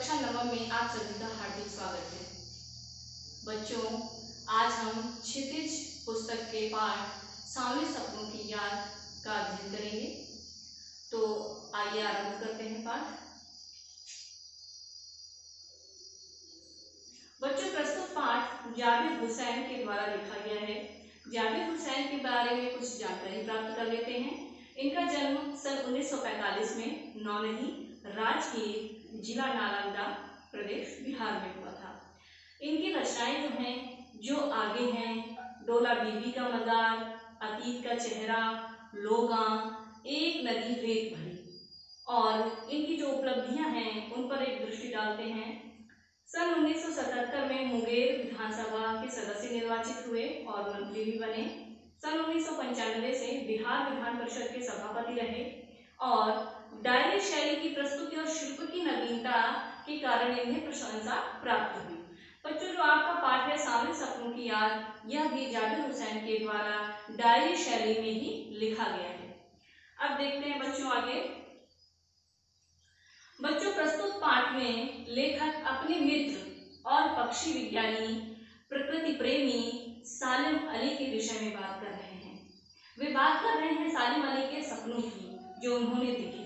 कक्षा 9 में आप सभी का हार्दिक स्वागत है। बच्चों, आज हम क्षितिज पुस्तक के पाठ सांवले सपनों की याद का अध्ययन करेंगे। तो आइए आरंभ करते हैं पाठ। बच्चों, प्रस्तुत पाठ जाबिर हुसैन के द्वारा लिखा गया है। जाबिर हुसैन के बारे में कुछ जानकारी प्राप्त कर लेते हैं। इनका जन्म सन 1945 में नौनही, राजगीर, जिला नालंदा, प्रदेश बिहार में हुआ था। इनकी रचनाएं जो हैं, जो आगे हैं, डोला बीबी का मजार, अतीत का चेहरा, लोगा, एक नदी रेत भरी, और इनकी जो उपलब्धियां हैं उन पर एक दृष्टि डालते हैं। सन 1977 में मुंगेर विधानसभा के सदस्य निर्वाचित हुए और मंत्री भी बने। सन 1995 से बिहार विधान परिषद के सभापति रहे और डायरी शैली की प्रस्तुति और शिल्प की नवीनता के कारण इन्हें प्रशंसा प्राप्त हुई। बच्चों, जो आपका पाठ है सांवले सपनों की याद, यह भी जाबिर हुसैन के द्वारा डायरी शैली में ही लिखा गया है। अब देखते हैं बच्चों आगे। बच्चों, प्रस्तुत पाठ में लेखक अपने मित्र और पक्षी विज्ञानी, प्रकृति प्रेमी सालिम अली के विषय में बात कर रहे हैं। वे बात कर रहे हैं सालिम अली के सपनों की जो उन्होंने देखे थे।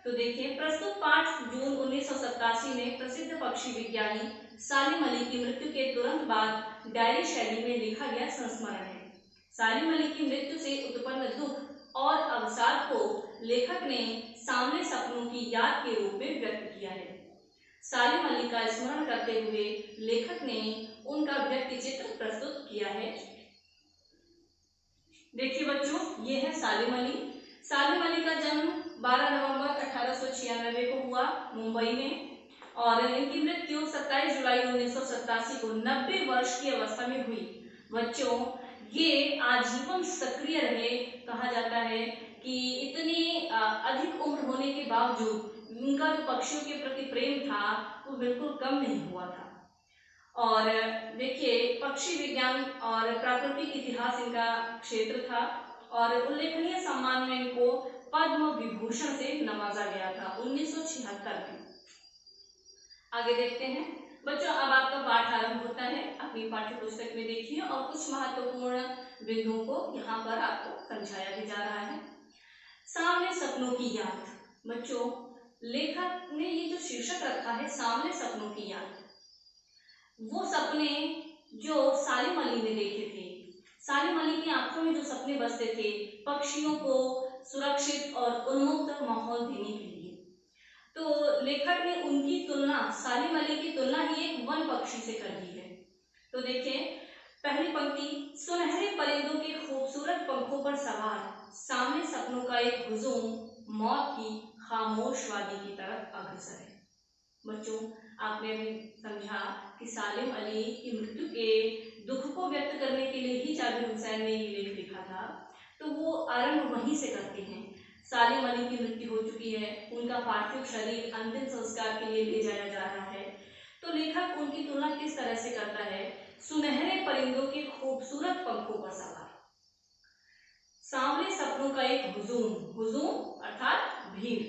तो देखिए, प्रस्तुत पाठ जून 1987 में प्रसिद्ध पक्षी विज्ञानी सालिम अली की मृत्यु के तुरंत बाद डायरी शैली में लिखा गया संस्मरण है। सालिम अली की मृत्यु से उत्पन्न दुख और अवसाद को लेखक ने सांवले सपनों की याद के रूप में व्यक्त किया है। सालिम अली का स्मरण करते हुए लेखक ने उनका व्यक्ति चित्र प्रस्तुत किया है। देखिए बच्चों, ये है सालिम अली। सालिम अली का जन्म 12 नवंबर 1896 को हुआ मुंबई में, और इनकी मृत्यु 27 जुलाई 1987 को 90 वर्ष की अवस्था में हुई। बच्चों, ये आजीवन सक्रिय रहे। कहा जाता है कि इतनी अधिक उम्र होने के बावजूद उनका जो पक्षियों के प्रति प्रेम था वो बिल्कुल कम नहीं हुआ था। और देखिए, पक्षी विज्ञान और प्राकृतिक इतिहास इनका क्षेत्र था और उल्लेखनीय सम्मान में इनको पद्म विभूषण से नवाजा गया था 1976 में। आगे देखते हैं बच्चों। अब आपका पाठ आरंभ होता है। अपनी पाठ्य पुस्तक में देखिए और कुछ महत्वपूर्ण बिंदुओं को यहाँ पर आपको समझाया भी जा रहा है। सांवले सपनों की याद। बच्चों, लेखक ने ये जो शीर्षक रखा है सांवले सपनों की याद, वो सपने जो सालिम अली ने देखे थे, सालिम अली की आंखों में जो सपने बसते थे पक्षियों को सुरक्षित और उन्मुक्त माहौल देने के लिए, तो लेखक ने उनकी तुलना, सालिम अली की तुलना ही एक वन पक्षी से कर दी है। तो देखिए, पहली पंक्ति, सुनहरे परिंदों के खूबसूरत पंखों पर सवार सांवले सपनों का एक हुजूम मौत की खामोश वादी की तरफ अग्रसर है। बच्चों, आपने अभी समझा कि सालिम अली की मृत्यु के दुख को व्यक्त करने के लिए ही जाबिर हुसैन ने ये लेख लिखा था। तो वो आरंभ वहीं से करते हैं। सालिम अली की मृत्यु हो चुकी है, उनका पार्थिव शरीर अंतिम संस्कार के लिए ले जाया जा रहा है। तो लेखक उनकी तुलना किस तरह से करता है? सुनहरे परिंदों के खूबसूरत पंखों पर सवार सांवले सपनों का एक हुजूम, हुजूम अर्थात भीड़,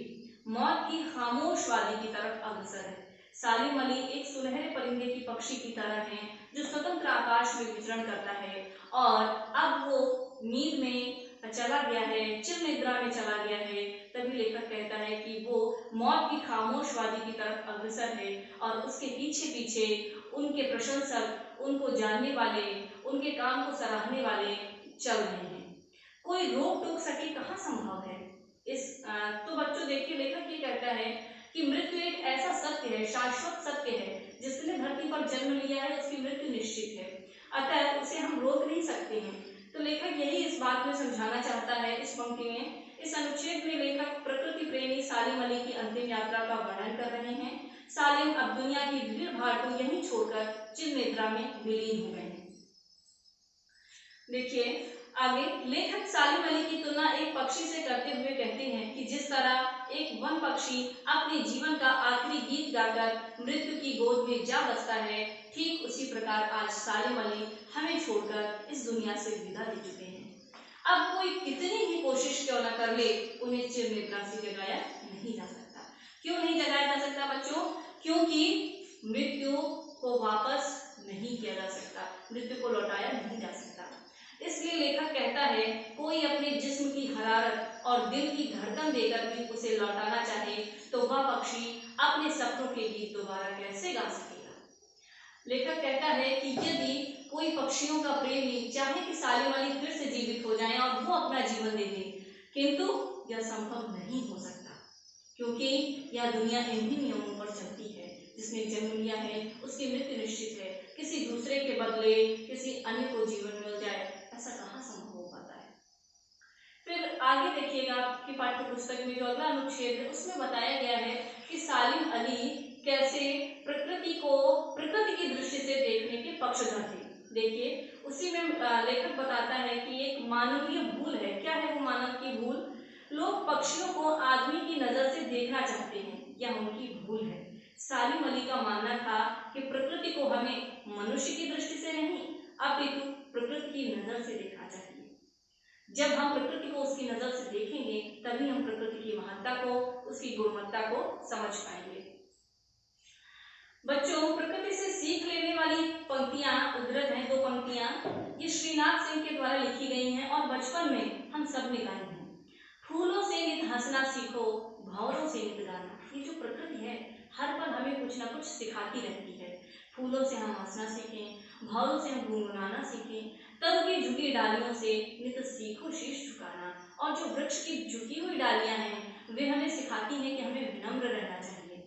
मौत की खामोश वादी की तरफ अग्रसर है। सालिम अली एक सुनहरे परिंदे की पक्षी की तरह हैं जो स्वतंत्र आकाश में विचरण करता है और अब वो नींद में चला गया है, चिर निद्रा में चला गया है। तभी लेखक कहता है कि वो मौत की खामोश वादी की तरफ अग्रसर है और उसके पीछे पीछे उनके प्रशंसक, उनको जानने वाले, उनके काम को सराहने वाले चल रहे हैं। कोई रोक टोक सके कहाँ संभव है तो बच्चों देखिए, लेखक ये कहता है कि मृत्यु एक ऐसा सत्य है, शाश्वत सत्य है, जिसने धरती पर जन्म लिया है उसकी मृत्यु निश्चित है, अतः उसे हम रोक नहीं सकते हैं। तो लेखक यही इस बात में समझाना चाहता है इस पंक्ति में। इस अनुच्छेद में लेखक प्रकृति प्रेमी सालिम अली की अंतिम यात्रा का वर्णन कर रहे हैं। सालिम अब दुनिया की भीड़ भाड़ को यहीं छोड़कर चिर निद्रा में विलीन हो गए हैं। देखिए आगे, लेखक सालिम अली की तुलना एक पक्षी से करते हुए कहते हैं कि जिस तरह एक वन पक्षी अपने जीवन का आखिरी गीत गाकर मृत्यु की गोद में जा बसता है, ठीक उसी प्रकार आज सालिम अली हमें छोड़कर इस दुनिया से विदा दे चुके हैं। अब कोई कितनी ही कोशिश क्यों न कर ले, उन्हें चिर निद्रा से जगाया नहीं जा सकता। क्यों नहीं जगाया जा सकता बच्चों? क्योंकि मृत्यु को वापस नहीं किया जा सकता, मृत्यु को लौटाया नहीं जा सकता। इसलिए लेखक कहता है कोई अपने जिस्म की हरारत और दिल की धड़कन देकर भी उसे लौटाना चाहे तो वह पक्षी अपने सपनों के गीत दोबारा कैसे गा सकेगा। लेखक कहता है कि यदि कोई पक्षियों का प्रेमी चाहे कि सालिम अली फिर से जीवित हो जाएं और वो अपना जीवन दे दें, किंतु यह संभव नहीं हो सकता, क्योंकि यह दुनिया इन्हीं नियमों पर चलती है। जिसने जन्म लिया है उसकी मृत्यु निश्चित है, किसी दूसरे के बदले किसी अन्य को जीवन मिल जाए ऐसा कहाँ संभव हो पाता है। फिर आगे देखिएगा कि पाठ्य पुस्तक में जो अगला अनुच्छेद है उसमें बताया गया है कि सालिम अली कैसे प्रकृति की दृष्टि से देखने के पक्षधर थे। देखिए उसी में लेखक बताता है कि एक मानवीय भूल है। क्या है वो मानव की भूल? लोग पक्षियों को आदमी की नजर से देखना चाहते हैं, यह उनकी भूल है। सालिम अली का मानना था कि प्रकृति को हमें मनुष्य की दृष्टि से नहीं अपितु प्रकृति की नजर से देखना चाहिए। जब हम प्रकृति को उसकी नजर से देखेंगे तभी हम प्रकृति की महत्ता को, उसकी गुणवत्ता को समझ पाएंगे। बच्चों, प्रकृति से सीख लेने वाली पंक्तियां उद्धृत हैं, 2 पंक्तियां, ये श्रीनाथ सिंह के द्वारा लिखी गई हैं और बचपन में हम सब ने गाई हैं। फूलों से नित हंसना सीखो, भंवरों से नित गाना। ये जो प्रकृति है हर पल हमें कुछ ना कुछ सिखाती रहती है। फूलों से हम हंसना सीखें, भंवरों से हम गुनगुनाना सीखें, तब की झुकी डालियों से नित सीखो शीश झुकाना। और जो वृक्ष की झुकी हुई डालियां हैं वे हमें सिखाती हैं कि हमें विनम्र रहना चाहिए।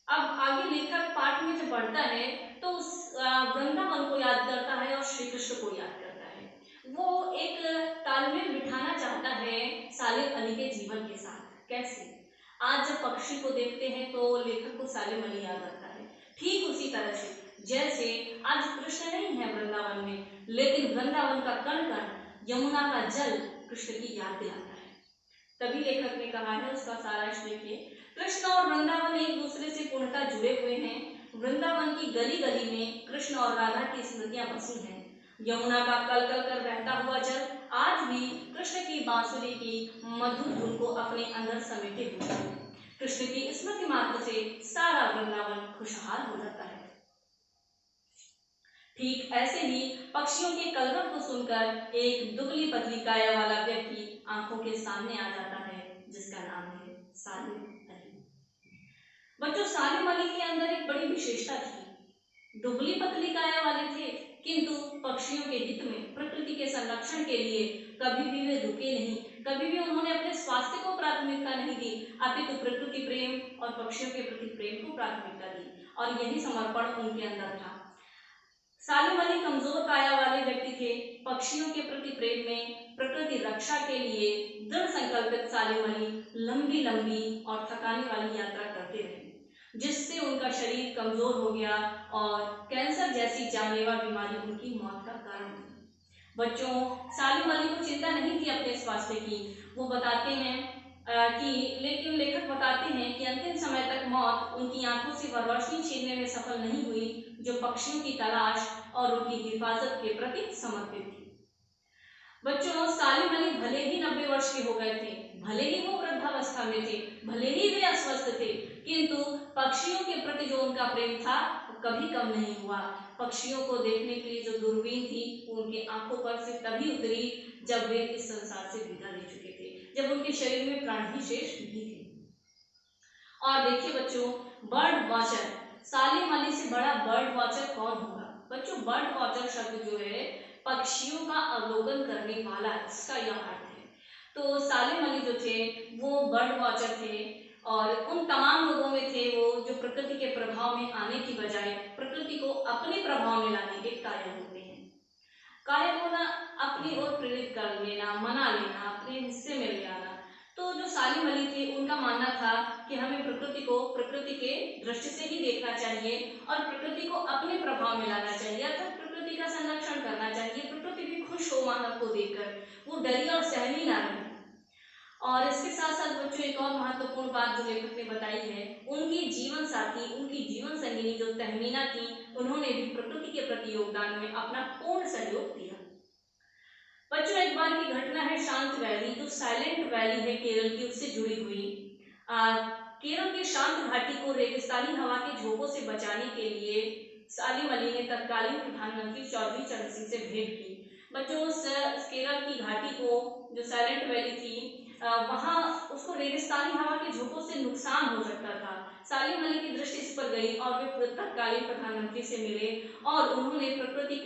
अब आगे लेखक पाठ में जब पढ़ता है तो उस वृंदावन को याद करता है और श्री कृष्ण को याद करता है। वो एक तालमेल बिठाना चाहता है सालिम अली के जीवन के साथ। कैसे? आज जब पक्षी को देखते हैं तो लेखक को सालिम अली याद आता है। ठीक उसी तरह से जैसे आज कृष्ण नहीं है वृंदावन में, लेकिन वृंदावन का कण कण, यमुना का जल कृष्ण की याद दिलाता है। तभी लेखक ने कहा है, उसका सारांश देखिए, कृष्ण और वृंदावन एक दूसरे से पूर्णतः जुड़े हुए हैं। वृंदावन की गली गली में कृष्ण और राधा की स्मृतियां बसी हैं। यमुना का कल कल कर बहता हुआ जल आज भी कृष्ण की बांसुरी की मधुर धुन को अपने अंदर समेटे हुए है। कृष्ण की स्मृति मात्र से सारा वृंदावन खुशहाल हो जाता है। ठीक ऐसे ही पक्षियों के कलरव को सुनकर एक दुबली पतली काया वाला व्यक्ति आंखों के सामने आ जाता है, जिसका नाम है सालिम अली। बच्चों, सालिम अली के अंदर एक बड़ी विशेषता थी। दुबली पतली काया वाले थे, किंतु पक्षियों के हित में, प्रकृति के संरक्षण के लिए कभी भी वे रुके नहीं। कभी भी उन्होंने अपने स्वास्थ्य को प्राथमिकता नहीं दी, अपितु प्रकृति प्रेम और पक्षियों के प्रति प्रेम को प्राथमिकता दी, और यही समर्पण उनके अंदर था। सालिम अली कमजोर काया वाले व्यक्ति थे। पक्षियों के प्रति प्रेम में, प्रकृति रक्षा के लिए दृढ़ संकल्पित सालिम अली लंबी लंबी और थकाने वाली यात्रा करते रहे, जिससे उनका शरीर कमजोर हो गया और कैंसर जैसी जानलेवा बीमारी उनकी मौत का कारण बनी। बच्चों, सालिम अली को चिंता नहीं थी अपने स्वास्थ्य की। वो बताते हैं लेकिन लेखक बताते हैं कि अंतिम समय तक मौत उनकी आंखों से वह रोशनी छीनने में सफल नहीं हुई जो पक्षियों की तलाश और उनकी हिफाजत के प्रति समर्पित थी। बच्चों, सालिम अली भले ही 90 वर्ष के हो गए थे, भले ही वो वृद्धावस्था में थे, भले ही वे अस्वस्थ थे, किंतु पक्षियों के प्रति जो उनका प्रेम था वो कभी कम नहीं हुआ। पक्षियों को देखने के लिए जो दूरबीन थी वो उनके आंखों पर से तभी उतरी जब वे इस संसार से विदा ले चुके थे, जब उनके शरीर में प्राण ही शेष नहीं थे। और देखिए बच्चों, बर्ड वॉचर, सालिम अली से बड़ा बर्ड वॉचर कौन होगा? बच्चों, बर्ड वॉचर शब्द जो है पक्षियों का अवलोकन करने वाला, इसका यह अर्थ है। तो सालिम अली जो थे वो बर्ड वॉचर थे और उन तमाम लोगों में थे वो जो प्रकृति के प्रभाव में आने की बजाय प्रकृति को अपने प्रभाव में लाने के कायल होते हैं। कायल होना, अपनी ओर प्रेरित कर लेना, मना लेना, अपने हिस्से में ले आना। तो जो सालिम अली थे उनका मानना था कि हमें प्रकृति को प्रकृति के दृष्टि से ही देखना चाहिए और प्रकृति को अपने प्रभाव में लाना चाहिए, अर्थात प्रकृति का संरक्षण करना चाहिए। प्रकृति भी खुश हो मानव को देखकर, वो डरी और सहमी ना रहे। और इसके साथ साथ बच्चों, एक और महत्वपूर्ण बात जो लेखक ने बताई है, उनकी जीवन साथी, उनकी जीवन संगिनी जो तहमीना थी, उन्होंने भी प्रकृति के प्रति योगदान में अपना पूर्ण सहयोग दिया। बच्चों, एक बार की घटना है शांत वैली, जो साइलेंट वैली है केरल की, उससे जुड़ी हुई। केरल के शांत घाटी को रेगिस्तानी हवा के झोंकों से बचाने के लिए सालिम अली ने तत्कालीन प्रधानमंत्री चौधरी चरण सिंह से भेंट की। बच्चों, उस केरल की घाटी को, जो साइलेंट वैली थी, वहां उसको रेगिस्तानी हवा के झोंकों से नुकसान हो सकता था। सालिम अली की दृष्टि इस पर गई और वे तत्कालीन प्रधानमंत्री से मिले और उन्होंने प्रकृति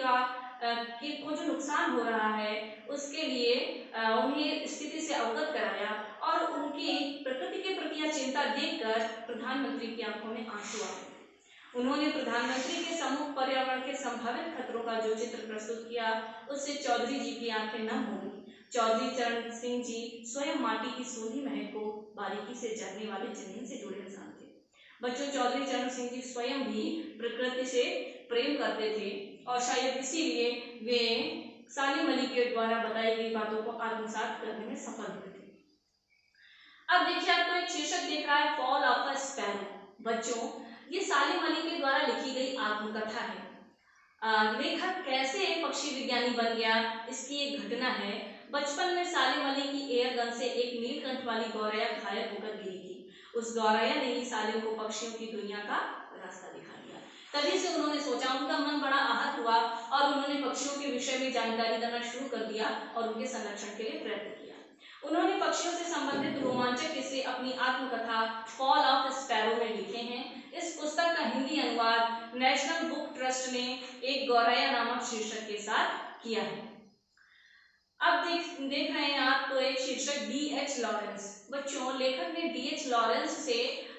को जो नुकसान हो रहा है उसके लिए उन्हें स्थिति से अवगत कराया और उनकी प्रकृति के प्रति चिंता देखकर प्रधानमंत्री की आंखों में आंसू आ गए। उन्होंने प्रधानमंत्री के सम्मुख पर्यावरण के संभावित खतरों का जो चित्र प्रस्तुत किया उससे चौधरी जी की आंखें नम हो गई। चौधरी चरण सिंह जी स्वयं माटी की सोनी महक को बारीकी से जानने वाले जमीन से जुड़े इंसान थे। बच्चों, चौधरी चरण सिंह जी स्वयं भी प्रकृति से प्रेम करते थे और शायद इसीलिए वे सालिम अली के द्वारा बताई गई बातों को आत्मसात करने में सफल हुए थे। अब देखिए, आपको एक शीर्षक दिख रहा है, फॉल ऑफ अ स्पैरो। बच्चों, ये सालिम अली के द्वारा लिखी गई आत्मकथा है। लेखक कैसे एक पक्षी विज्ञानी बन गया, इसकी एक घटना है। बचपन में सालिम अली की एयर गन से एक नीलकंठ वाली गौरैया घायल होकर गिरी थी। उस गौरैया ने ही सालिम को पक्षियों की दुनिया का रास्ता दिखा दिया। तभी से उन्होंने सोचा, उनका मन बड़ा आहत हुआ और उन्होंने पक्षियों के विषय में जानकारी देना शुरू कर दिया और उनके संरक्षण के लिए प्रयत्न किया। उन्होंने पक्षियों से संबंधित रोमांचक किस्से अपनी आत्मकथा फॉल ऑफ स्पैरो में लिखे हैं। इस पुस्तक का हिंदी अनुवाद नेशनल बुक ट्रस्ट ने एक गौरैया नामक शीर्षक के साथ किया है। अब देख रहे हैं आप तो एक शीर्षक D.H. लॉरेंस। बच्चों, लेखक ने D.H. लॉरेंस से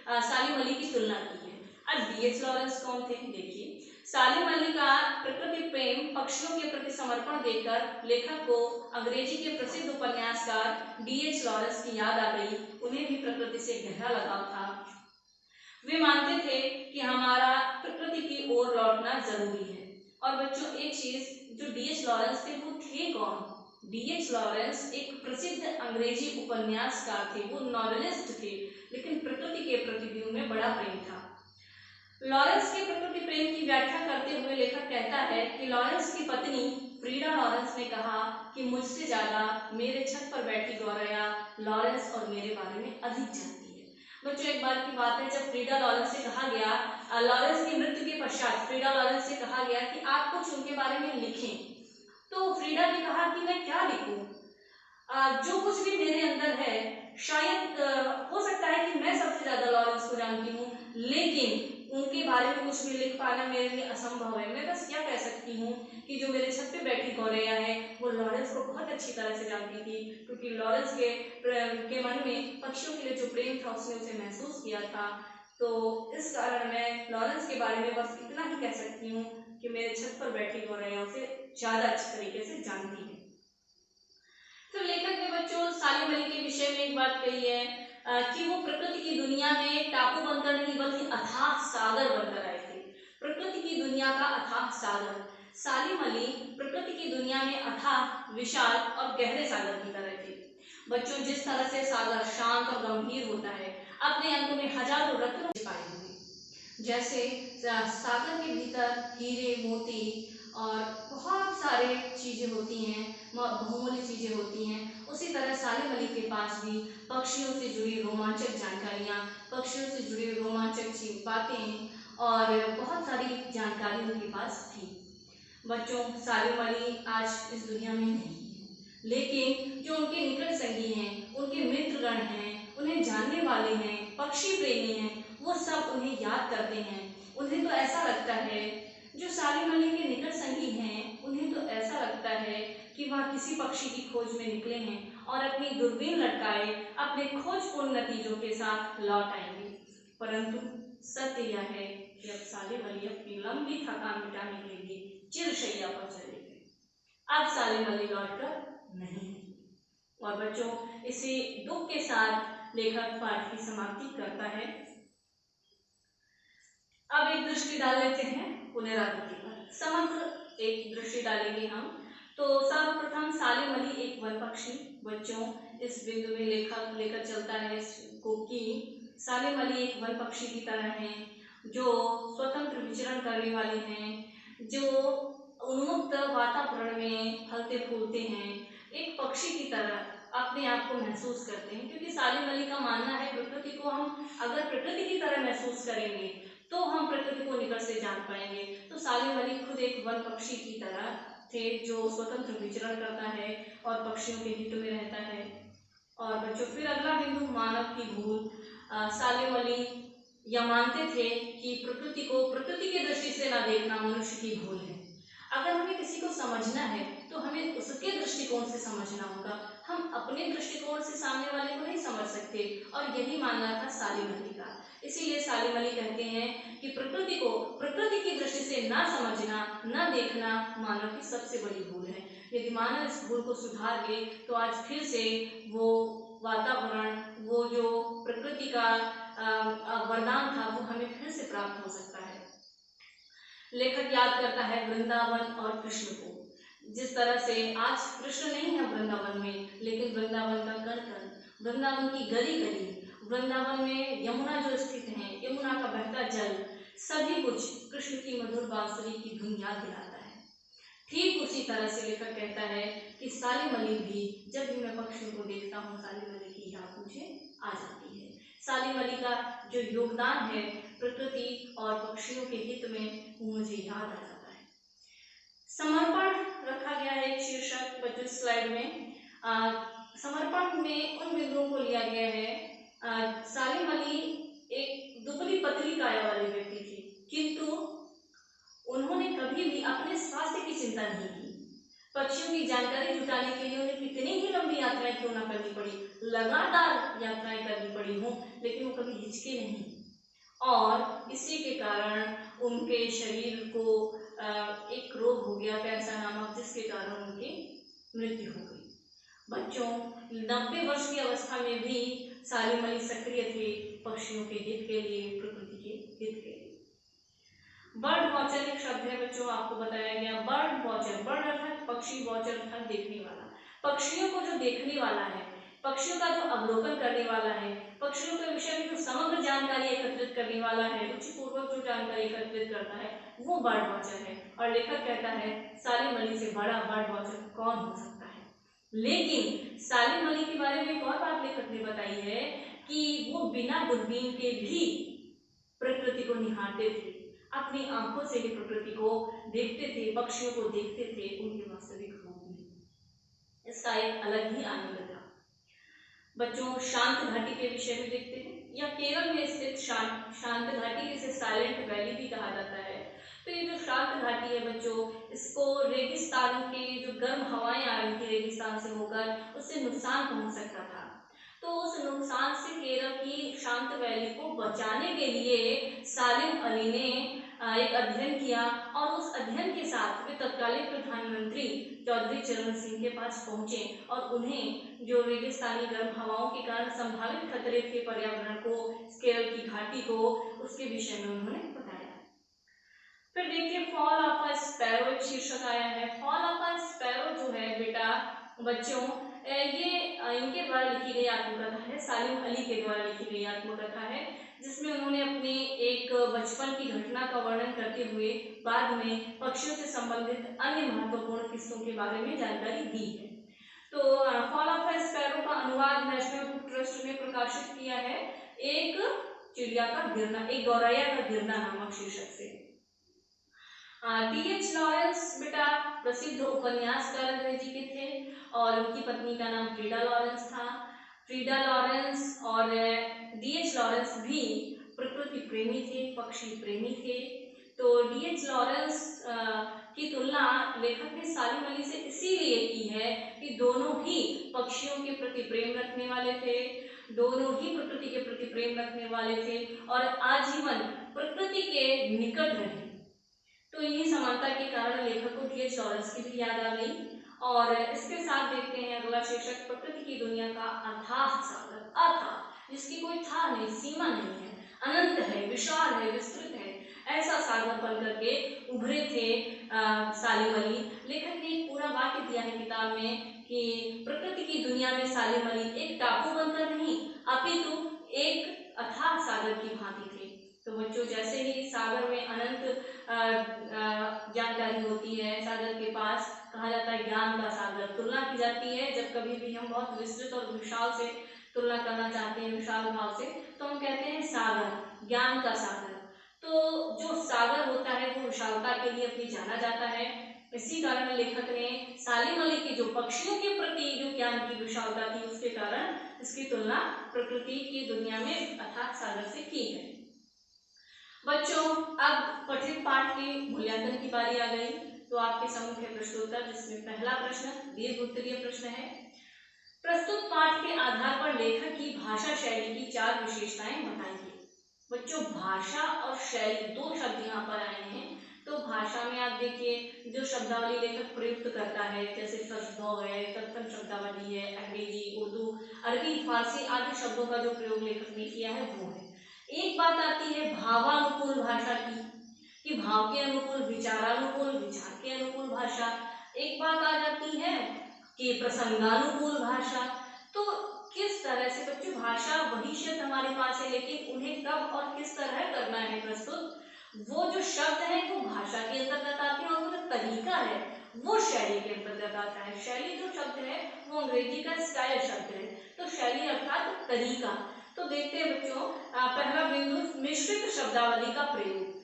सालिम अली की तुलना की है। अब D.H. लॉरेंस कौन थे? देखिए, सालिम अली का प्रकृति प्रेम, पक्षियों के प्रति समर्पण देखकर लेखक को अंग्रेजी के प्रसिद्ध उपन्यासकार D.H. लॉरेंस की याद आ गई। उन्हें भी प्रकृति से गहरा लगाव था। वे मानते थे कि हमारा प्रकृति की ओर लौटना जरूरी है। और बच्चों, एक चीज, जो D.H. लॉरेंस थे वो थे कौन? D.H. लॉरेंस एक प्रसिद्ध अंग्रेजी उपन्यासकार थे। वो नॉवेलिस्ट थे, लेकिन प्रकृति के प्रति भी उनमें बड़ा प्रेम था। लॉरेंस के प्रकृति प्रेम की व्याख्या करते हुए लेखक कहता है कि लॉरेंस की पत्नी फ्रीडा लॉरेंस ने कहा कि मुझसे ज्यादा मेरे छत पर बैठी गौरैया लॉरेंस और मेरे बारे में अधिक जानती है। बच्चों, एक बार की बात है, जब फ्रीडा लॉरेंस से कहा गया, लॉरेंस की मृत्यु के पश्चात फ्रीडा लॉरेंस से कहा गया कि आप कुछ उनके बारे में लिखें, तो फ्रीडा ने कहा कि मैं क्या लिखूं? जो कुछ भी मेरे अंदर है, शायद हो सकता है कि मैं सबसे ज्यादा लॉरेंस को जानती हूँ, लेकिन उनके बारे में कुछ भी लिख पाना मेरे लिए असंभव है। मैं बस क्या कह सकती हूँ कि जो मेरे छत पे बैठी गौरैया है वो लॉरेंस को बहुत अच्छी तरह से जानती थी, क्योंकि लॉरेंस के मन में पक्षियों के लिए जो प्रेम था उसने उसे महसूस किया था। तो इस कारण मैं लॉरेंस के बारे में बस इतना ही कह सकती हूँ कि मेरे छत पर बैठी गौरैया उसे ज्यादा अच्छी तरीके से जानती है। तो लेखक ने बच्चों सालिम अली के विषय में एक बात कही है कि वो प्रकृति की दुनिया में टापू बनकर नहीं बल्कि अथाह सागर बनकर आए थे। प्रकृति की दुनिया का अथाह सागर। सालिम अली प्रकृति की दुनिया में अथाह, विशाल और गहरे सागर की तरह थे। बच्चों, जिस तरह से सागर शांत और गंभीर होता है, अपने अंत में हजारों रत्न छिपाए हुए, जैसे सागर के भीतर हीरे, मोती और बहुत सारे चीजें होती हैं, बहुमूल्य चीजें होती हैं, उसी तरह सालिम अली के पास भी पक्षियों से जुड़ी रोमांचक जानकारियाँ, पक्षियों से जुड़ी रोमांचक बातें और बहुत सारी जानकारी उनके पास थी। बच्चों, सालिम अली आज इस दुनिया में नहीं है, लेकिन जो उनके निकट संगी हैं, उनके मित्रगण हैं, उन्हें जानने वाले हैं, पक्षी प्रेमी हैं, वो सब उन्हें याद करते हैं। उन्हें तो ऐसा लगता है, जो सालिम अली के निकट संगी हैं, उन्हें तो ऐसा लगता है कि वह किसी पक्षी की खोज में निकले हैं और अपनी दूरबीन लटकाए अपने खोजपूर्ण नतीजों के साथ लौट आएंगे। परंतु सत्य यह है कि अब सालिम अली अपनी लंबी थकान मिटाने के लिए चिरशैया पर चले गए। अब सालिम अली लौटकर नहीं है। और बच्चों, इसी दुख के साथ लेखक पाठ की समाप्ति करता है। अब एक दृष्टि डाल लेते हैं पुनरावृत्ति पर। समग्र एक दृष्टि डालेंगे हम। तो सर्वप्रथम सालिम अली एक वन पक्षी। बच्चों, इस बिंदु में लेखक लेकर चलता है इसको कि सालिम अली एक वन पक्षी की तरह हैं, जो स्वतंत्र विचरण करने वाले हैं, जो उन्मुक्त वातावरण में फलते फूलते हैं, एक पक्षी की तरह अपने आप को महसूस करते हैं, क्योंकि सालिम अली का मानना है प्रकृति को हम अगर प्रकृति की तरह महसूस करेंगे तो हम प्रकृति को निकट से जान पाएंगे। तो सालिम अली खुद एक वन पक्षी की तरह थे जो स्वतंत्र विचरण करता है और पक्षियों के हित में रहता है। और बच्चों फिर अगला बिंदु मानव की भूल। सालिम अली यह मानते थे कि प्रकृति को प्रकृति की दृष्टि से न देखना मनुष्य की भूल है। अगर हमें किसी को समझना है तो हमें उसके दृष्टिकोण से समझना होगा, हम अपने दृष्टिकोण से सामने वाले को नहीं समझ सकते। और यही मानना था सालिम अली का। इसीलिए सालिम अली कहते हैं कि प्रकृति को प्रकृति की दृष्टि से ना समझना, ना देखना मानव की सबसे बड़ी भूल है। यदि मानव इस भूल को सुधार ले तो आज फिर से वो वातावरण, वो जो प्रकृति का वरदान था वो हमें फिर से प्राप्त हो सकता है। लेखक याद करता है वृंदावन और कृष्ण को। जिस तरह से आज कृष्ण नहीं है वृंदावन में, लेकिन वृंदावन का कण कण, वृंदावन की गली गली, वृंदावन में यमुना जो स्थित है, यमुना का बहता जल, सभी कुछ कृष्ण की मधुर बांसुरी की धुन याद दिलाता है। ठीक उसी तरह से लेखक कहता है कि सालिम अली भी, जब भी मैं पक्षियों को देखता हूँ सालिम अली की याद मुझे आ जाती है। सालिम अली का जो योगदान है प्रकृति और पक्षियों के हित में वो मुझे याद आ जाता है। समर्पण रखा गया है एक शीर्षक बच्चों स्लाइड में। समर्पण में उन बिंदुओं को लिया गया है। सालिम अली एक दुबली पतली काया वाले व्यक्ति थे, किंतु उन्होंने कभी भी अपने स्वास्थ्य की चिंता नहीं की। पक्षियों की जानकारी जुटाने के लिए उन्हें कितनी ही लंबी यात्राएं क्यों ना करनी पड़ी, लगातार यात्राएं करनी पड़ी हों, लेकिन वो कभी हिचके नहीं। और इसी के कारण उनके शरीर को एक रोग हो गया कैंसर नामक, जिसके कारण उनकी मृत्यु हो गई। बच्चों 90 वर्ष की अवस्था में भी सालिम अली सक्रिय थे पक्षियों के हित के लिए, प्रकृति के हित के लिए। बर्ड वॉचर एक शब्द है बच्चों, आपको बताया गया। बर्ड वॉचर, बर्ड अर्थात पक्षी, वॉचर अर्थात देखने वाला। पक्षियों को जो देखने वाला है, पक्षियों का जो अवलोकन करने वाला है, पक्षियों के विषय में जो समग्र जानकारी एकत्रित करने वाला है, रुचिपूर्वक जो जानकारी एकत्रित करता है, वो बर्ड वॉचर है। और लेखक कहता है सालिम अली से बड़ा बर्ड वॉचर कौन हो सकता है। लेकिन सालिम अली के बारे में एक और बात लेखक ने बताई है कि वो बिना दूरबीन के भी प्रकृति को निहारते थे, अपनी आंखों से ही प्रकृति को देखते थे, पक्षियों को देखते थे उनके वास्तविक रूप में। इसका एक अलग ही आनंद था। बच्चों शांत घाटी के विषय में देखते हैं। यह केरल में स्थित शांत घाटी, जिसे साइलेंट वैली भी कहा जाता है। तो ये जो शांत घाटी है बच्चों, इसको रेगिस्तान के जो गर्म हवाएं आ रही थी रेगिस्तान से होकर, उससे नुकसान पहुंच सकता था। तो उस नुकसान से केरल की शांत वैली को बचाने के लिए सालिम अली ने एक अध्ययन किया, और उस अध्ययन के साथ वे तत्कालीन प्रधानमंत्री चौधरी चरण सिंह के पास पहुंचे और उन्हें जो रेगिस्तानी गर्म हवाओं के कारण संभावित खतरे थे पर्यावरण को, केरल की घाटी को, उसके विषय में उन्होंने बताया। फिर देखिए फॉल ऑफ अ स्पैरो एक शीर्षक आया है। फॉल ऑफ अ स्पैरो जो है बेटा बच्चों, ये इनके द्वारा लिखी गई आत्मकथा है, सालिम अली के द्वारा लिखी गई आत्मकथा है, जिसमें उन्होंने अपने एक बचपन की घटना का वर्णन करते हुए बाद में पक्षियों से संबंधित अन्य महत्वपूर्ण किस्सों के बारे में जानकारी दी है। तो फॉल ऑफ अ स्पैरो का अनुवाद नेशनल बुक ट्रस्ट ने प्रकाशित किया है, एक चिड़िया का गिरना, एक गौरैया का गिरना नामक शीर्षक से। D.H. लॉरेंस बेटा प्रसिद्ध उपन्यासकार अंग्रेजी के थे और उनकी पत्नी का नाम फ्रीडा लॉरेंस था। फ्रीडा लॉरेंस और D.H. लॉरेंस भी प्रकृति प्रेमी थे, पक्षी प्रेमी थे। तो D.H. लॉरेंस की तुलना लेखक ने सालिम अली से इसीलिए की है कि दोनों ही पक्षियों के प्रति प्रेम रखने वाले थे, दोनों ही प्रकृति के प्रति प्रेम रखने वाले थे और आजीवन प्रकृति के निकट रहे। तो इन्हीं समानता के कारण लेखक को D.H. लॉरेंस की भी याद आ गई। और इसके साथ देखते हैं अगला शीर्षक, प्रकृति की दुनिया का अथाह सागर। अथाह जिसकी कोई था नहीं, सीमा नहीं है, अनंत है, विशाल है, विस्तृत है, ऐसा सागर बन करके उभरे थे सालिम अली। लेखक ने एक पूरा वाक्य दिया है किताब में कि प्रकृति की दुनिया में सालिम अली एक टापू बनकर नहीं अपितु एक अथाह सागर की भांति थे। तो बच्चों जैसे ही सागर में अनंत जानकारी होती है, सागर के पास कहा जाता है ज्ञान का सागर। तुलना की जाती है जब कभी भी हम बहुत विस्तृत और विशाल से तुलना करना चाहते हैं, विशाल भाव से, तो हम कहते हैं सागर, ज्ञान का सागर। तो जो सागर होता है वो विशालता के लिए अपनी जाना जाता है। इसी कारण लेखक ने सालिम अली के जो पक्षियों के प्रति जो ज्ञान की विशालता थी उसके कारण इसकी तुलना प्रकृति की दुनिया में अर्थात सागर से की है। बच्चों, अब पठित पाठ के मूल्यांकन की बारी आ गई। तो आपके सम्मुख है प्रश्नोत्तर, जिसमें पहला प्रश्न दीर्घ उत्तरीय प्रश्न है। प्रस्तुत पाठ के आधार पर लेखक की भाषा शैली की 4 विशेषताएं बताइए। बच्चों, भाषा और शैली 2 शब्द यहाँ पर आए हैं। तो भाषा में आप देखिए जो शब्दावली लेखक प्रयुक्त करता है, जैसे सद्भाव है, तत्सम शब्दावली है, अंग्रेजी, उर्दू, अरबी, फारसी आदि शब्दों का जो प्रयोग लेखक ने किया है वो है। एक बात आती है भावानुकूल भाषा की, कि भाव के अनुकूल, विचारानुकूल, विचार के अनुकूल भाषा। एक बात आ जाती है कि प्रसंगानुकूल भाषा। तो किस तरह से बच्चों, भाषा वही शब्द हमारे पास है, लेकिन उन्हें कब और किस तरह करना है प्रस्तुत, वो जो शब्द है वो भाषा के अंतर्गत आते हैं और वो जो तरीका है वो शैली के अंतर्गत आता है। शैली जो शब्द है वो अंग्रेजी का स्टाइल शब्द है, तो शैली अर्थात तरीका। तो देखते हैं बच्चों, पहला बिंदु मिश्रित शब्दावली का प्रयोग।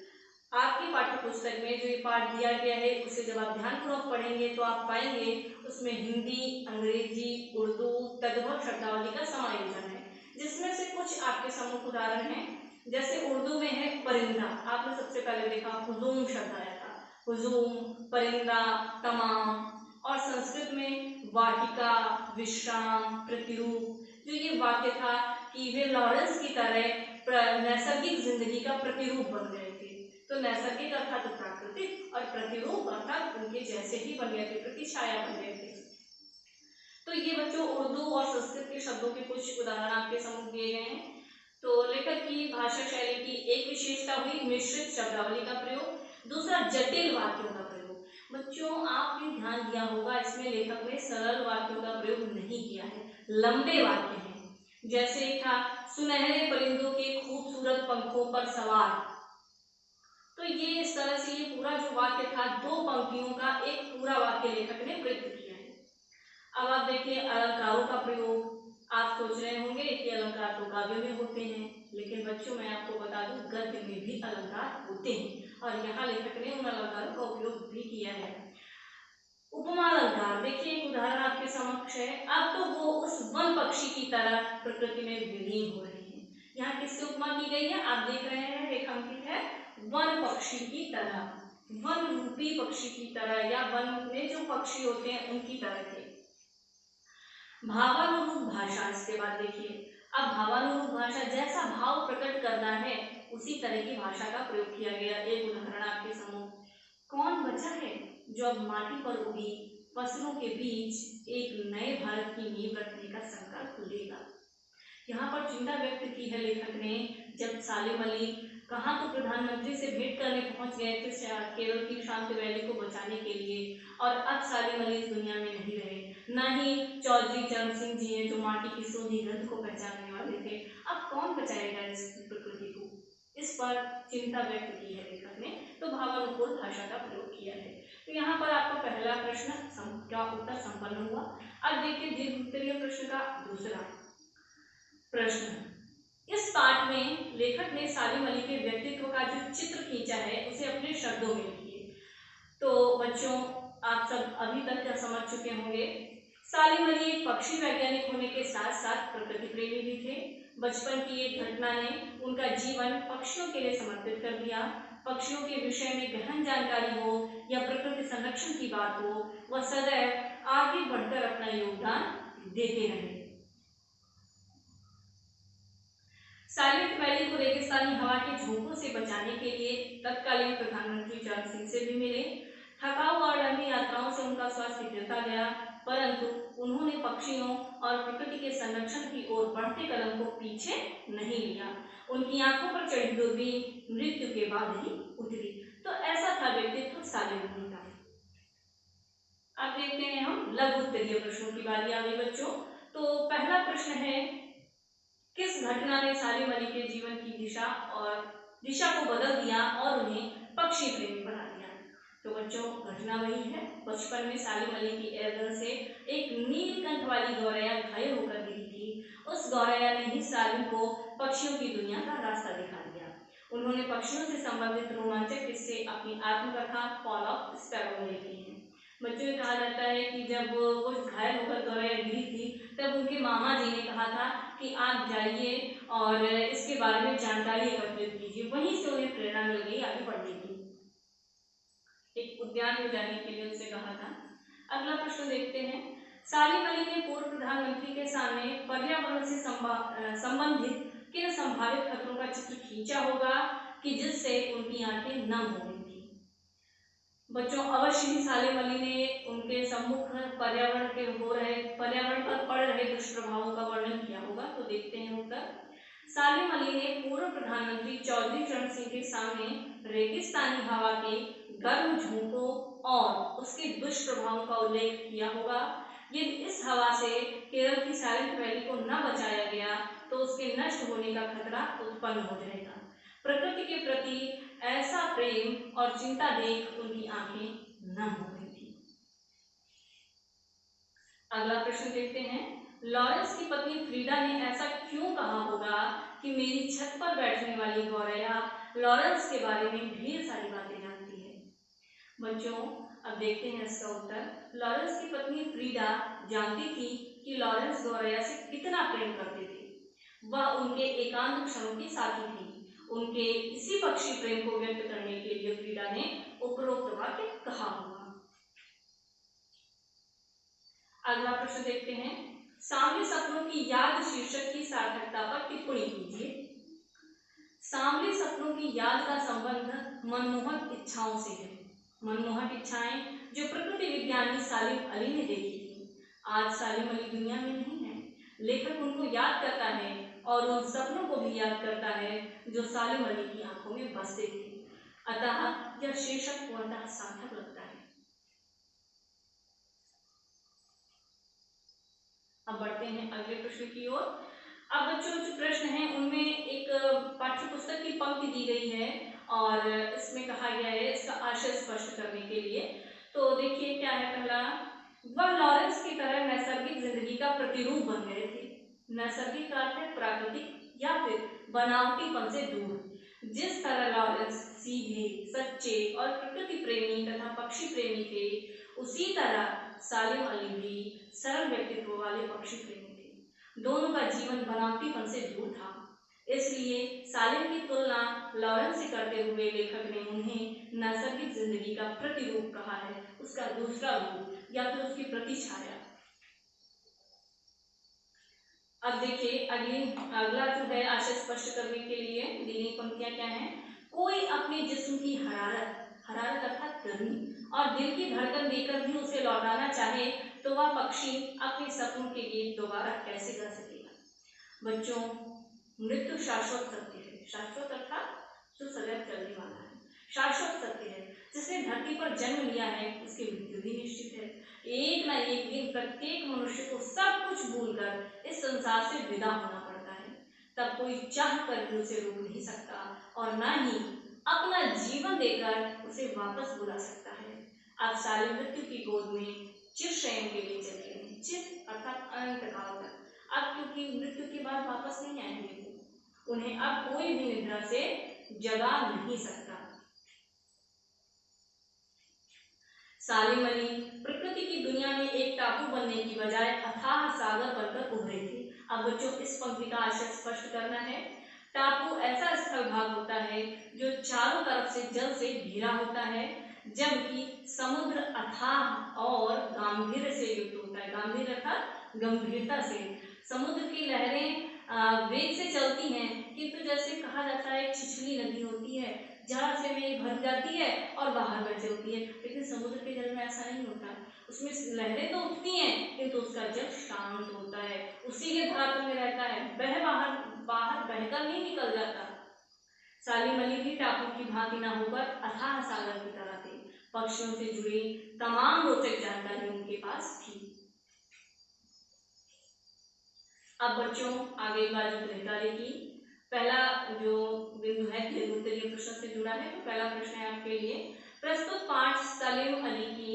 आपकी पाठ्य पुस्तक में जो ये पाठ दिया गया है उसे जब आप ध्यानपूर्वक पढ़ेंगे तो आप पाएंगे उसमें हिंदी, अंग्रेजी, उर्दू, तद्भव शब्दावली का समायोजन है, जिसमें से कुछ आपके सम्मुख उदाहरण हैं। जैसे उर्दू में है परिंदा, आपने सबसे पहले देखा हुजूम शब्द आया था, हुजूम, परिंदा, तमाम। और संस्कृत में वाटिका, विश्राम, प्रतिरूप। जो ये वाक्य था कि वे लॉरेंस की तरह नैसर्गिक जिंदगी का प्रतिरूप बन गए थे। तो नैसर्गिक अर्थात प्राकृतिक और प्रतिरूप अर्थात उनके जैसे ही बन गए थे, प्रतिछाया बन गए थे। तो ये बच्चों उर्दू और संस्कृत के शब्दों के कुछ उदाहरण आपके सम्मुख दिए गए हैं। तो लेखक की भाषा शैली की एक विशेषता हुई मिश्रित शब्दावली का प्रयोग, दूसरा जटिल वाक्यों का प्रयोग। बच्चों, आपने ध्यान दिया होगा इसमें लेखक ने सरल वाक्यों का प्रयोग नहीं किया है, लंबे वाक्य हैं। जैसे था सुनहरे परिंदों के खूबसूरत पंखों पर सवार। तो ये इस तरह से ये पूरा जो वाक्य था 2 पंक्तियों का एक पूरा वाक्य लेखक ने प्रयुक्त किया है। अब आप देखिए अलंकारों का प्रयोग। आप सोच रहे होंगे कि अलंकार तो काव्य में होते हैं, लेकिन बच्चों मैं आपको बता दूं गद्य में भी अलंकार होते हैं और यहाँ लेखक ने उन अलंकारों का उपयोग भी किया है। उपमा अलंकार, देखिए एक उदाहरण आपके समक्ष है। अब तो वो उस वन पक्षी की तरह प्रकृति में विलीन हो रही है। यहाँ किससे उपमा की गई है, आप देख रहे हैं रेखांकित है वन पक्षी की तरह, वन रूपी पक्षी की तरह, या वन में जो पक्षी होते हैं उनकी तरह थे। भावानुरूप भाषा, इसके बाद देखिए अब भावानुरूप भाषा, जैसा भाव प्रकट करना है उसी तरह की भाषा का प्रयोग किया गया। एक उदाहरण आपके सम्मुख, कौन बचा है जो अब माटी पर उगी फसलों के बीच एक नए भारत की नींव रखने का संकल्प लेगा। यहाँ पर चिंता व्यक्त की है लेखक ने, जब सालिम अली कहाँ तो प्रधानमंत्री से भेंट करने पहुंच गए थे केरल की शांत वैली को बचाने के लिए, और अब सालिम अली इस दुनिया में नहीं रहे, न ही चौधरी चरण सिंह जी हैं जो माटी की सोनी गंध को पहचानने वाले थे। अब कौन बचाएगा इस प्रकृति को, इस पर चिंता व्यक्त की है लेखक ने। तो भावानुकूल भाषा का प्रयोग किया है। तो यहाँ पर आपका पहला प्रश्न का उत्तर संपन्न हुआ। अब देखिए दीर्घ उत्तरीय प्रश्न का दूसरा प्रश्न। इस पाठ में लेखक ने सालिम अली के व्यक्तित्व का जो चित्र खींचा है उसे अपने शब्दों में लिखिए। तो बच्चों, आप सब अभी तक क्या समझ चुके होंगे, सालिम अली एक पक्षी वैज्ञानिक होने के साथ साथ प्रकृति प्रेमी भी थे। बचपन की एक घटना ने उनका जीवन पक्षियों के लिए समर्पित कर दिया। पक्षियों के विषय में गहन जानकारी हो या प्रकृति संरक्षण की बात हो, वह सदैव आगे बढ़कर अपना योगदान देते रहे। साइलेंट वैली को रेगिस्तानी हवा के झोंकों से बचाने के लिए तत्कालीन प्रधानमंत्री चरण सिंह से भी मिले। थकाऊ और लंबी यात्राओं से उनका स्वास्थ्य गिरता गया, परंतु उन्होंने पक्षियों और प्रकृति के संरक्षण की ओर बढ़ते कदम को पीछे नहीं लिया। उनकी आंखों पर चढ़ी दूरबीन मृत्यु के बाद ही उतरी। तो ऐसा था व्यक्तित्व सालिम अली का। अब देखते हैं हम लघु उत्तरीय प्रश्नों की बारी आ गई बच्चों। तो पहला प्रश्न है, किस घटना ने सालिम अली के जीवन की दिशा को बदल दिया और उन्हें पक्षी प्रेमी बना दिया। तो बच्चों घटना वही है, बचपन में सालिम अली की गर्दन से एक नीलकंठ वाली गौरैया घायल होकर गिरी थी। उस गौरैया ने ही सालिम को पक्षियों की दुनिया का रास्ता दिखा दिया। उन्होंने पक्षियों से संबंधित रोमांचक किस्से अपनी आत्मकथा फॉल ऑफ स्पैरो में लिखी हैं। बच्चों में कहा जाता है कि जब वो घायल होकर गौरैया गिरी थी तब उनके मामा जी ने कहा था कि आप जाइए और इसके बारे में जानकारी एकत्रित कीजिए। वहीं से उन्हें प्रेरणा मिल गई आगे बढ़ने की। एक उद्यान में जाने के लिए उनसे कहा था। अगला प्रश्न देखते हैं। सालिम अली ने पूर्व प्रधानमंत्री के सामने पर्यावरण से संबंधित किन संभावित खतरों का चित्र खींचा होगा कि जिससे उनकी आंखें नम हो गई थी? बच्चों अवश्य ही सालिम अली ने उनके सम्मुख पर्यावरण पर पड़ रहे दुष्प्रभावों का वर्णन किया होगा। तो देखते हैं उत्तर। सालिम अली ने पूर्व प्रधानमंत्री चौधरी चरण सिंह के सामने रेगिस्तानी हवा के गर्म झोंकों और उसके दुष्प्रभावों का उल्लेख किया होगा। यदि इस हवा से केरल की साइलेंट वैली को न बचाया गया तो उसके नष्ट होने का खतरा उत्पन्न हो जाएगा। प्रकृति के प्रति ऐसा प्रेम और चिंता देख उनकी आंखें नम हो गई थी। अगला प्रश्न देखते हैं। लॉरेंस की पत्नी फ्रीडा ने ऐसा क्यों कहा होगा कि मेरी छत पर बैठने वाली गौरैया लॉरेंस के बारे में ढेर सारी बातें जानती है? बच्चों अब देखते हैं इसका उत्तर। लॉरेंस की पत्नी फ्रीडा जानती थी कि लॉरेंस गौरैया से कितना प्रेम करते थे। वह उनके एकांत क्षणों की साथी थी। उनके इसी पक्षी प्रेम को व्यक्त करने के लिए फ्रीडा ने उपरोक्त वाक्य कहा होगा। अगला प्रश्न देखते हैं। सांवले सपनों की याद शीर्षक की सार्थकता पर टिप्पणी कीजिए। सांवले सपनों की याद का संबंध मनमोहक इच्छाओं से है। मनमोहक इच्छाएं जो प्रकृति विज्ञानी सालिम अली ने देखी थी। आज सालिम अली दुनिया में नहीं है। लेखक उनको याद करता है और उन सपनों को भी याद करता है जो सालिम अली की आंखों में बसते थे। अतः यह शीर्षक पूर्णतः सार्थक लगता है। अब बढ़ते हैं अगले प्रश्न की ओर। अब बच्चों जो प्रश्न है उनमें एक पाठ्य पुस्तक की पंक्ति दी गई है और इसमें कहा गया है इसका आशय स्पष्ट करने के लिए। तो देखिए क्या है पहला। वह लॉरेंस की तरह नैसर्गिक जिंदगी का प्रतिरूप बन गए थे। नैसर्गिक का अर्थ है प्राकृतिक या फिर बनावटीपन से दूर। जिस तरह लॉरेंस सीधे सच्चे और प्रकृति प्रेमी तथा पक्षी प्रेमी थे उसी तरह सालिम अली भी सरल व्यक्तित्व वाले पक्षी प्रेमी थे। दोनों का जीवन बनावटीपन से दूर था। इसलिए सालिम की तुलना लॉरेंस से करते हुए लेखक ने उन्हें नैसर्गिक जिंदगी का प्रतिरूप कहा है, उसका दूसरा रूप या फिर उसकी प्रतिछाया। अब देखिए अगला जो है आशय स्पष्ट करने के लिए दी गई पंक्तियां क्या हैं। कोई अपने जिस्म की हरारत अर्थात गर्मी और दिल की धड़कन देकर भी उसे लौटाना चाहे तो वह पक्षी अपने सपनों के गीत दोबारा कैसे गा सकेगा? बच्चों मृत्यु शाश्वत सत्य है। शाश्वत अर्थात जो सदैव चलने वाला है। शाश्वत सत्य है। जिसने धरती पर जन्म लिया है उसकी मृत्यु भी निश्चित है। एक ना एक दिन प्रत्येक मनुष्य को सब कुछ भूलकर इस संसार से विदा होना पड़ता है। तब कोई चाह कर भी उसे रोक नहीं सकता और ना ही अपना जीवन देकर उसे वापस बुला सकता है। अब साले मृत्यु की गोद में चिरशयन के लिए चले गए। चिर अर्थात अनंत काल तक। अब क्योंकि मृत्यु के बाद वापस नहीं आएंगे उन्हें अब कोई भी निद्रा से जगा नहीं सकता। सालिम अली प्रकृति की दुनिया में एक टापू बनने की बजाय अथाह सागर बनकर उभरे थे। अब बच्चों इस पंक्ति का आशय स्पष्ट करना है। टापू ऐसा स्थल भाग होता है जो चारों तरफ से जल से घिरा होता है, जबकि समुद्र अथाह और गांधीर्य से युक्त होता है। गांधीर्य अर्थात गंभीरता से। समुद्र की लहरें वेग से चलती हैं, किंतु जैसे कहा जाता है छिछली नदी होती है जहाँ से में भर जाती है और बाहर बह चलती है, लेकिन समुद्र के जल में ऐसा नहीं होता। उसमें लहरें तो उठती हैं किंतु उसका जल शांत होता है, उसी के धार में रहता है, बाहर बहकर नहीं निकल जाता। सालिम अली भी टापू की भांति न होकर अथाह सागर की तरह थे। पक्षियों से जुड़ी तमाम रोचक जानकारी उनके पास थी। अब बच्चों आगे बाजू रहता की पहला जो बिंदु है उत्तरीय प्रश्न से जुड़ा है। तो पहला प्रश्न है आपके लिए, प्रस्तुत पाठ सलीम अली की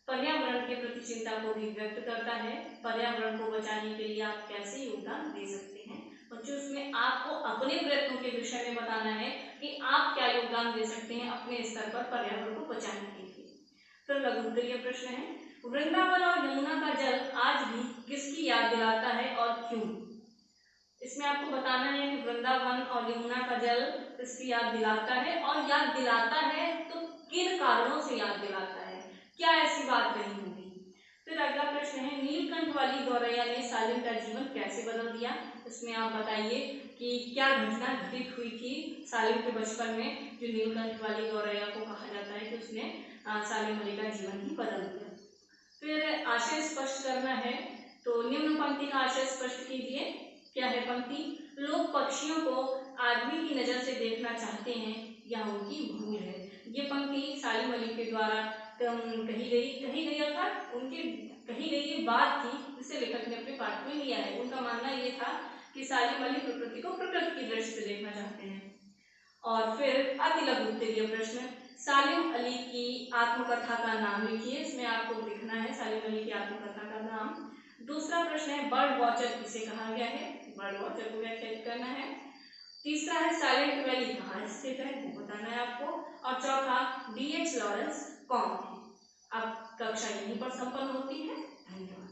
पर्यावरण के प्रति चिंता को भी व्यक्त करता है। पर्यावरण को बचाने के लिए आप कैसे योगदान दे सकते हैं। बच्चों, इसमें आपको अपने प्रयत्नों के विषय में बताना है कि आप क्या योगदान दे सकते हैं अपने स्तर पर पर्यावरण को बचाने के लिए। तो लघु उत्तरीय प्रश्न है, वृंदावन और यमुना का जल आज भी किसकी याद दिलाता है और क्यों। इसमें आपको बताना है कि वृंदावन और यमुना का जल किसकी याद दिलाता है और याद दिलाता है तो किन कारणों से याद दिलाता है, क्या ऐसी बात रही होगी। फिर अगला प्रश्न है, नीलकंठ वाली गौरैया ने सालिम का जीवन कैसे बदल दिया। इसमें आप बताइए कि क्या घटना घटित हुई थी सालिम के बचपन में जो नीलकंठ वाली गौरैया को कहा जाता है कि उसने सालिम अली का जीवन ही बदल दिया। फिर आशय स्पष्ट करना है, तो निम्न पंक्ति का आशय स्पष्ट कीजिए। क्या है पंक्ति, लोग पक्षियों को आदमी की नजर से देखना चाहते हैं या उनकी भूल है। ये पंक्ति सालिम अली के द्वारा कही गई अर्थात उनके कही गई ये बात थी जिसे लेखक ने अपने पाठ में लिया है। उनका मानना ये था कि सालिम अली प्रकृति को प्रकृति की दृष्टि से देखना चाहते हैं। और फिर अति लघु उत्तरीय प्रश्न, सालिम अली की आत्मकथा का नाम लिखिए। इसमें आपको लिखना है सालिम अली की आत्मकथा का नाम। दूसरा प्रश्न है, बर्ड वॉचर किसे कहा गया है, बर्ड वॉचर को व्याख्यायित करना है। तीसरा है, साइलेंट वैली कहाँ स्थित है वो बताना है आपको। और चौथा, D.H. लॉरेंस कौन थे। अब कक्षा यहीं पर संपन्न होती है। धन्यवाद।